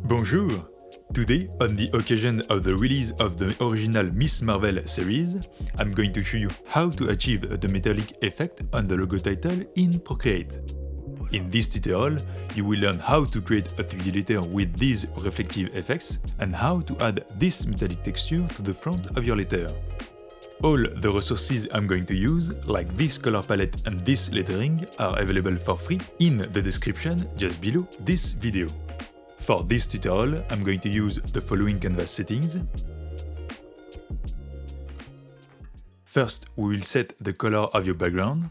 Bonjour! Today, on the occasion of the release of the original Miss Marvel series, I'm going to show you how to achieve the metallic effect on the logo title in Procreate. In this tutorial, you will learn how to create a 3D letter with these reflective effects and how to add this metallic texture to the front of your letter. All the resources I'm going to use, like this color palette and this lettering, are available for free in the description just below this video. For this tutorial, I'm going to use the following canvas settings. First, we will set the color of your background.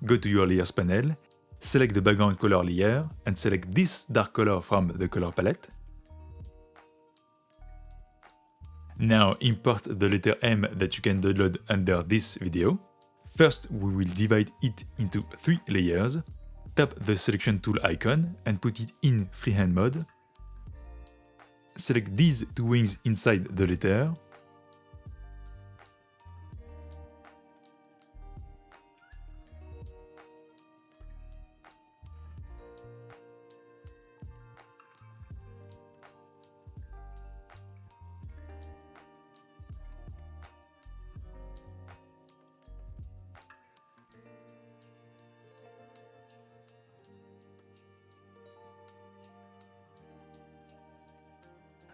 Go to your Layers panel, select the background color layer, and select this dark color from the color palette. Now import the letter M that you can download under this video. First, we will divide it into 3 layers. Tap the selection tool icon and put it in freehand mode. Select these 2 wings inside the letter.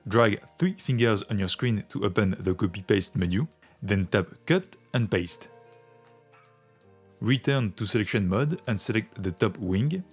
Drag 3 fingers on your screen to open the copy-paste menu, then tap Cut and Paste. Return to selection mode and select the top wing.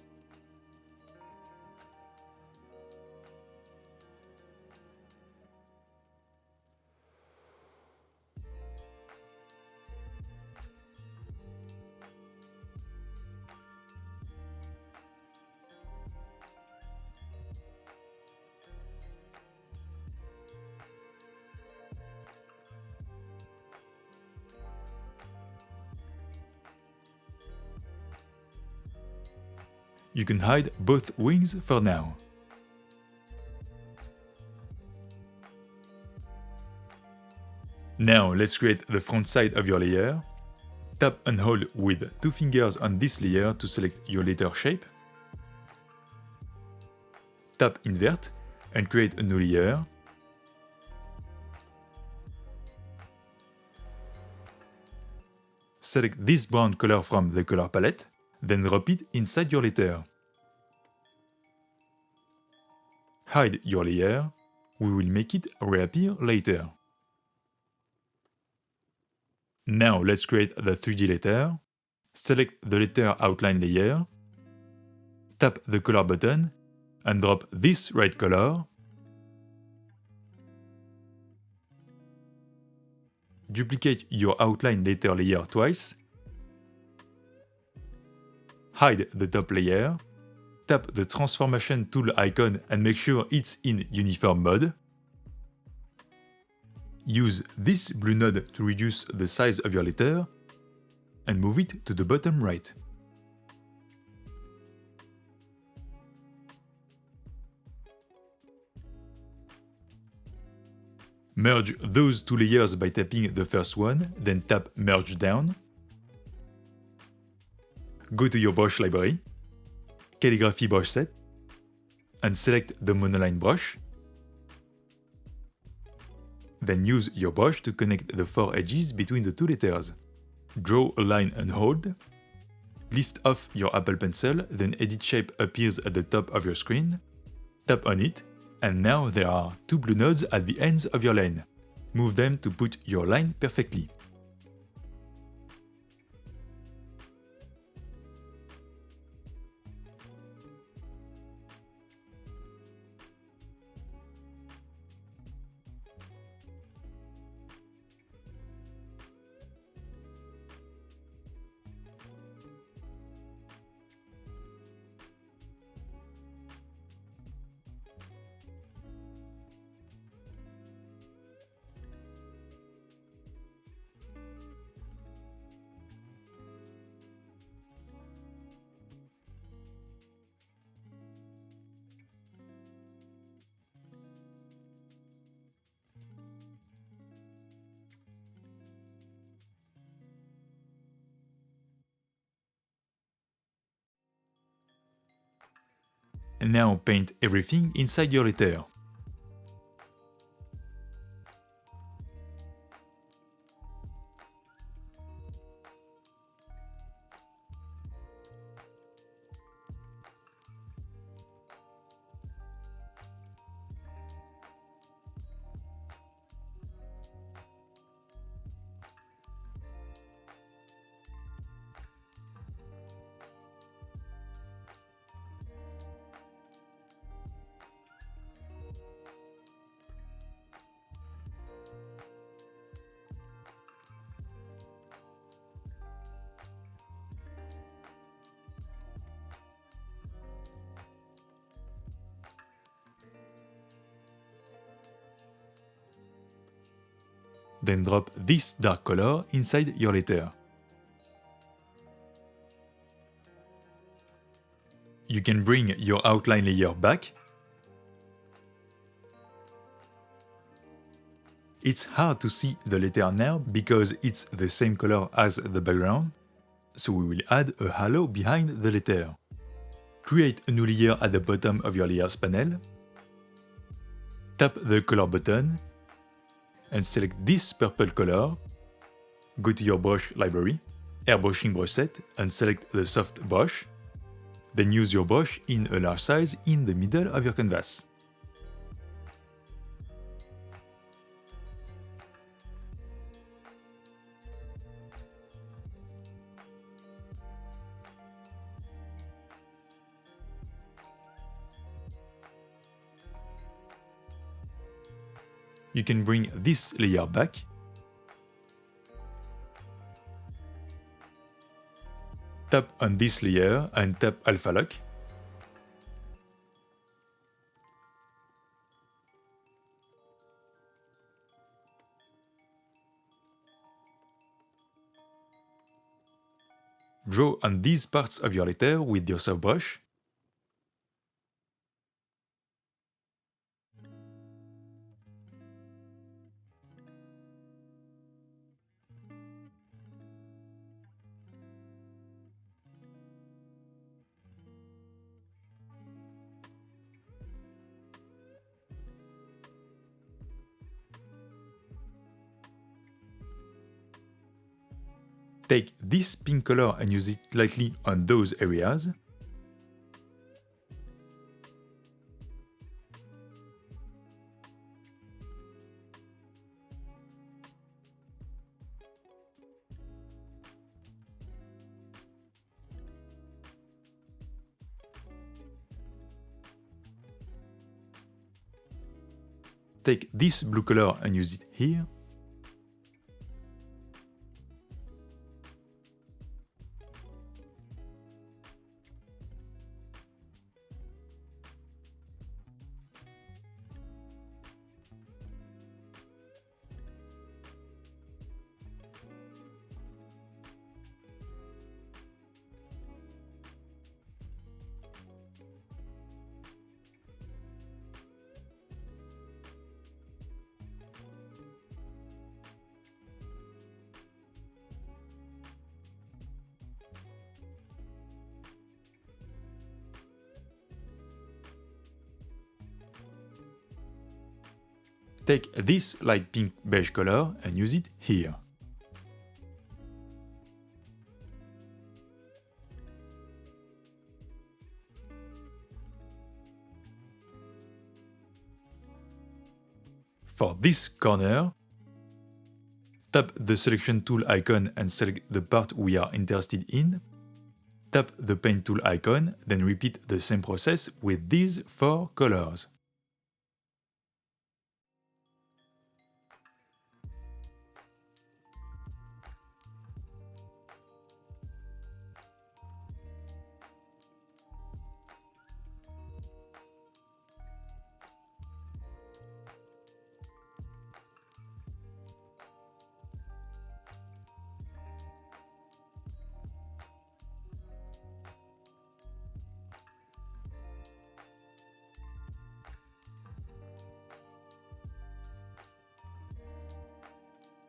You can hide both wings for now. Now let's create the front side of your layer. Tap and hold with 2 fingers on this layer to select your letter shape. Tap Invert and create a new layer. Select this brown color from the color palette. Then drop it inside your letter. Hide your layer. We will make it reappear later. Now let's create the 3D letter. Select the letter outline layer. Tap the color button and drop this red color. Duplicate your outline letter layer twice. Hide the top layer, tap the transformation tool icon and make sure it's in uniform mode. Use this blue node to reduce the size of your letter and move it to the bottom right. Merge those 2 layers by tapping the first one, then tap Merge Down. Go to your brush library, Calligraphy brush set, and select the monoline brush. Then use your brush to connect the 4 edges between the 2 letters. Draw a line and hold. Lift off your Apple Pencil, then Edit Shape appears at the top of your screen. Tap on it, and now there are 2 blue nodes at the ends of your line. Move them to put your line perfectly. And now paint everything inside your letter. Then drop this dark color inside your letter. You can bring your outline layer back. It's hard to see the letter now because it's the same color as the background, so we will add a halo behind the letter. Create a new layer at the bottom of your layers panel. Tap the color button and select this purple color. Go to your brush library, airbrushing brush set, and select the soft brush. Then use your brush in a large size in the middle of your canvas. You can bring this layer back. Tap on this layer and tap Alpha Lock. Draw on these parts of your letter with your soft brush. Take this pink color and use it lightly on those areas. Take this blue color and use it here. Take this light pink beige color and use it here. For this corner, tap the selection tool icon and select the part we are interested in. Tap the paint tool icon, then repeat the same process with these 4 colors.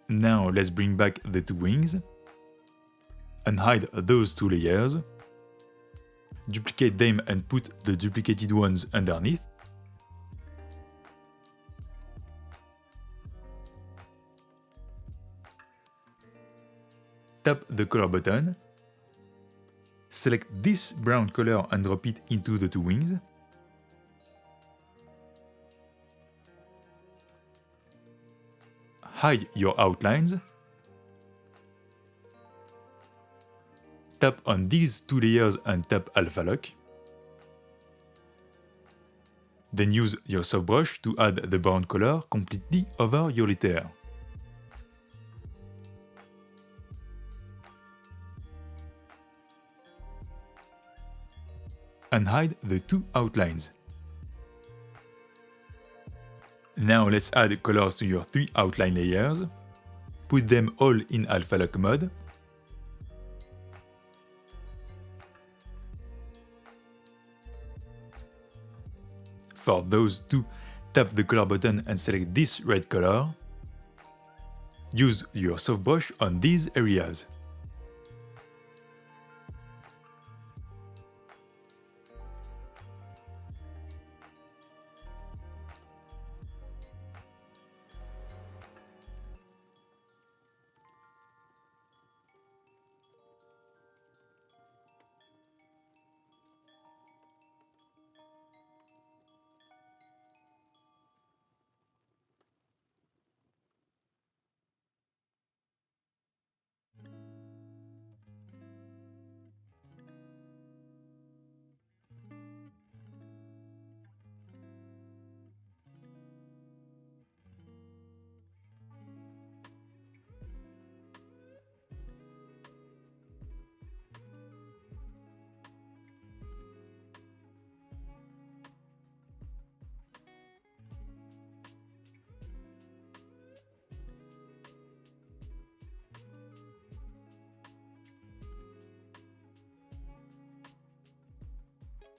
Now let's bring back the 2 wings, unhide those 2 layers, duplicate them and put the duplicated ones underneath, tap the color button, select this brown color and drop it into the 2 wings, hide your outlines, tap on these 2 layers and tap Alpha Lock, then use your soft brush to add the brown color completely over your letter. And hide the 2 outlines. Now let's add colors to your 3 outline layers. Put them all in alpha lock mode. For those two, tap the color button and select this red color. Use your soft brush on these areas.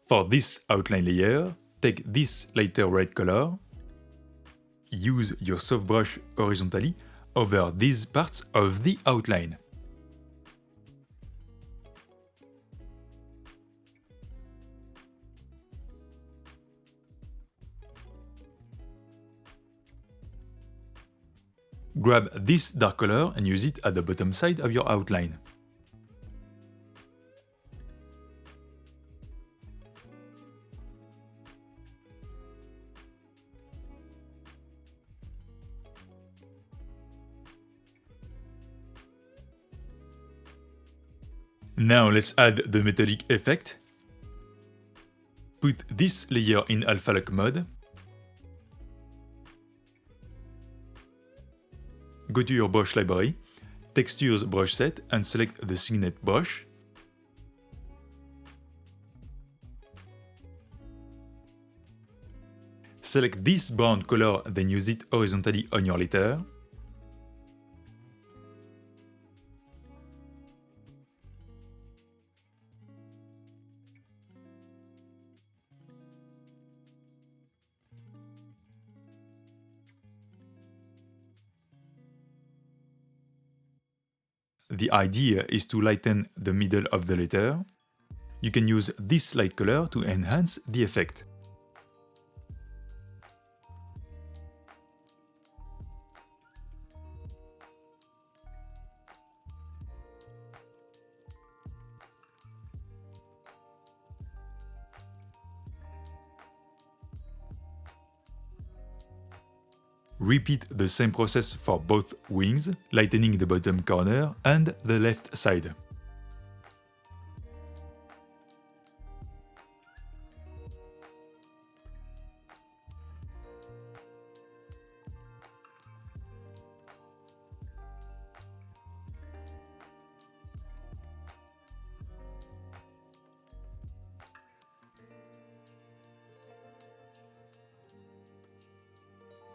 For this outline layer, take this lighter red color. Use your soft brush horizontally over these parts of the outline. Grab this dark color and use it at the bottom side of your outline. Now let's add the metallic effect. Put this layer in alpha lock mode. Go to your brush library, Textures brush set and select the Signet brush. Select this brown color, then use it horizontally on your letter. The idea is to lighten the middle of the letter. You can use this light color to enhance the effect. Repeat the same process for both wings, lightening the bottom corner and the left side.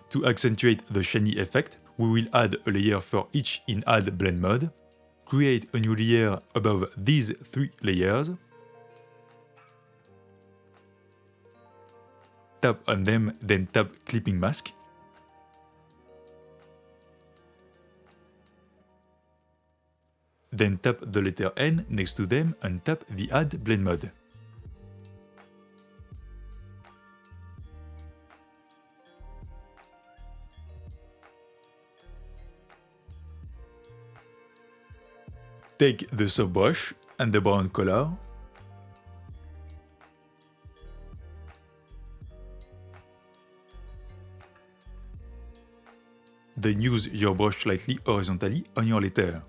To accentuate the shiny effect, we will add a layer for each in Add Blend mode. Create a new layer above these three layers. Tap on them, then tap Clipping Mask. Then tap the letter N next to them and tap the Add Blend mode. Take the soft brush and the brown color. Then use your brush slightly horizontally on your letter.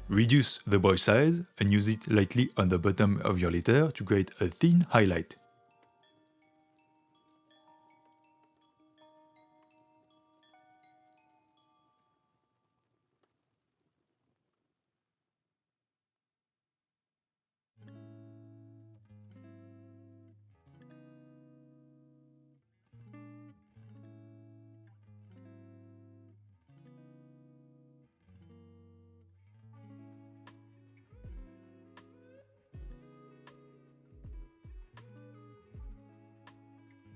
Reduce the brush size and use it lightly on the bottom of your letter to create a thin highlight.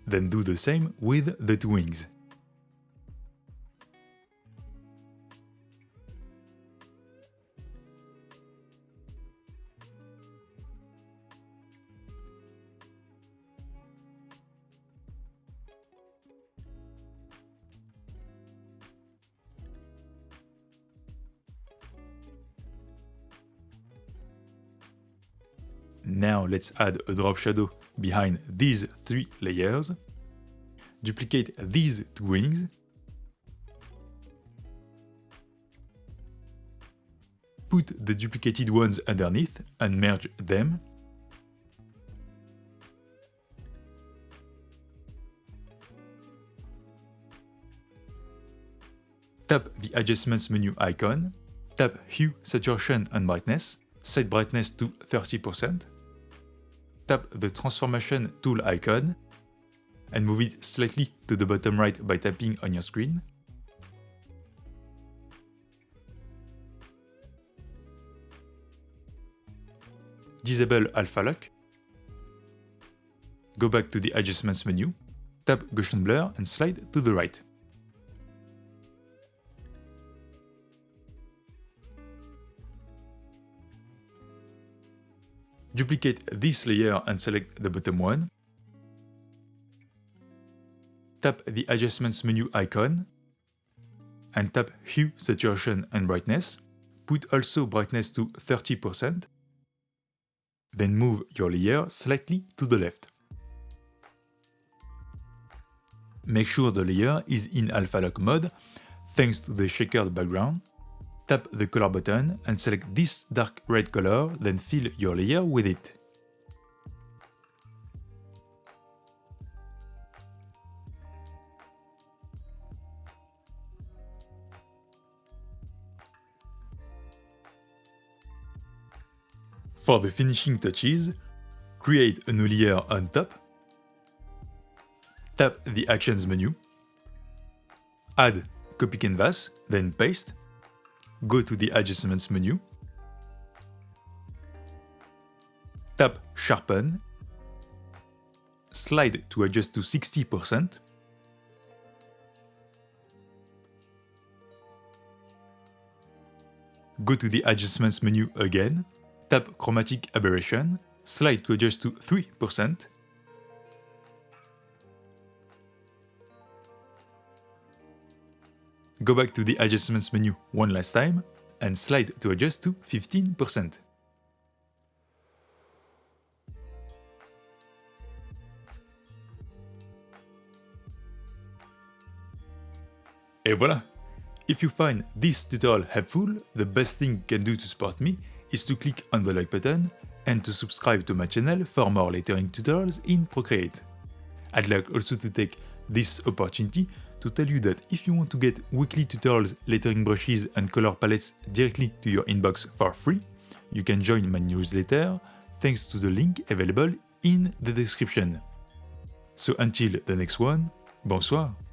Then do the same with the two wings. Now let's add a drop shadow behind these three layers. Duplicate these two wings. Put the duplicated ones underneath and merge them. Tap the Adjustments menu icon. Tap Hue, Saturation and Brightness. Set brightness to 30%. Tap the Transformation tool icon and move it slightly to the bottom right by tapping on your screen. Disable Alpha Lock. Go back to the Adjustments menu, tap Gaussian Blur and slide to the right. Duplicate this layer and select the bottom one. Tap the Adjustments menu icon and tap Hue, Saturation and Brightness. Put also brightness to 30%. Then move your layer slightly to the left. Make sure the layer is in Alpha Lock mode thanks to the checkered background. Tap the color button and select this dark red color, then fill your layer with it. For the finishing touches, create a new layer on top. Tap the Actions menu. Add Copy Canvas, then Paste. Go to the Adjustments menu. Tap Sharpen. Slide to adjust to 60%. Go to the Adjustments menu again. Tap Chromatic Aberration. Slide to adjust to 3%. Go back to the Adjustments menu one last time and slide to adjust to 15%. Et voilà! If you find this tutorial helpful, the best thing you can do to support me is to click on the like button and to subscribe to my channel for more lettering tutorials in Procreate. I'd like also to take this opportunity to tell you that if you want to get weekly tutorials, lettering brushes and color palettes directly to your inbox for free, you can join my newsletter thanks to the link available in the description. So until the next one, bonsoir!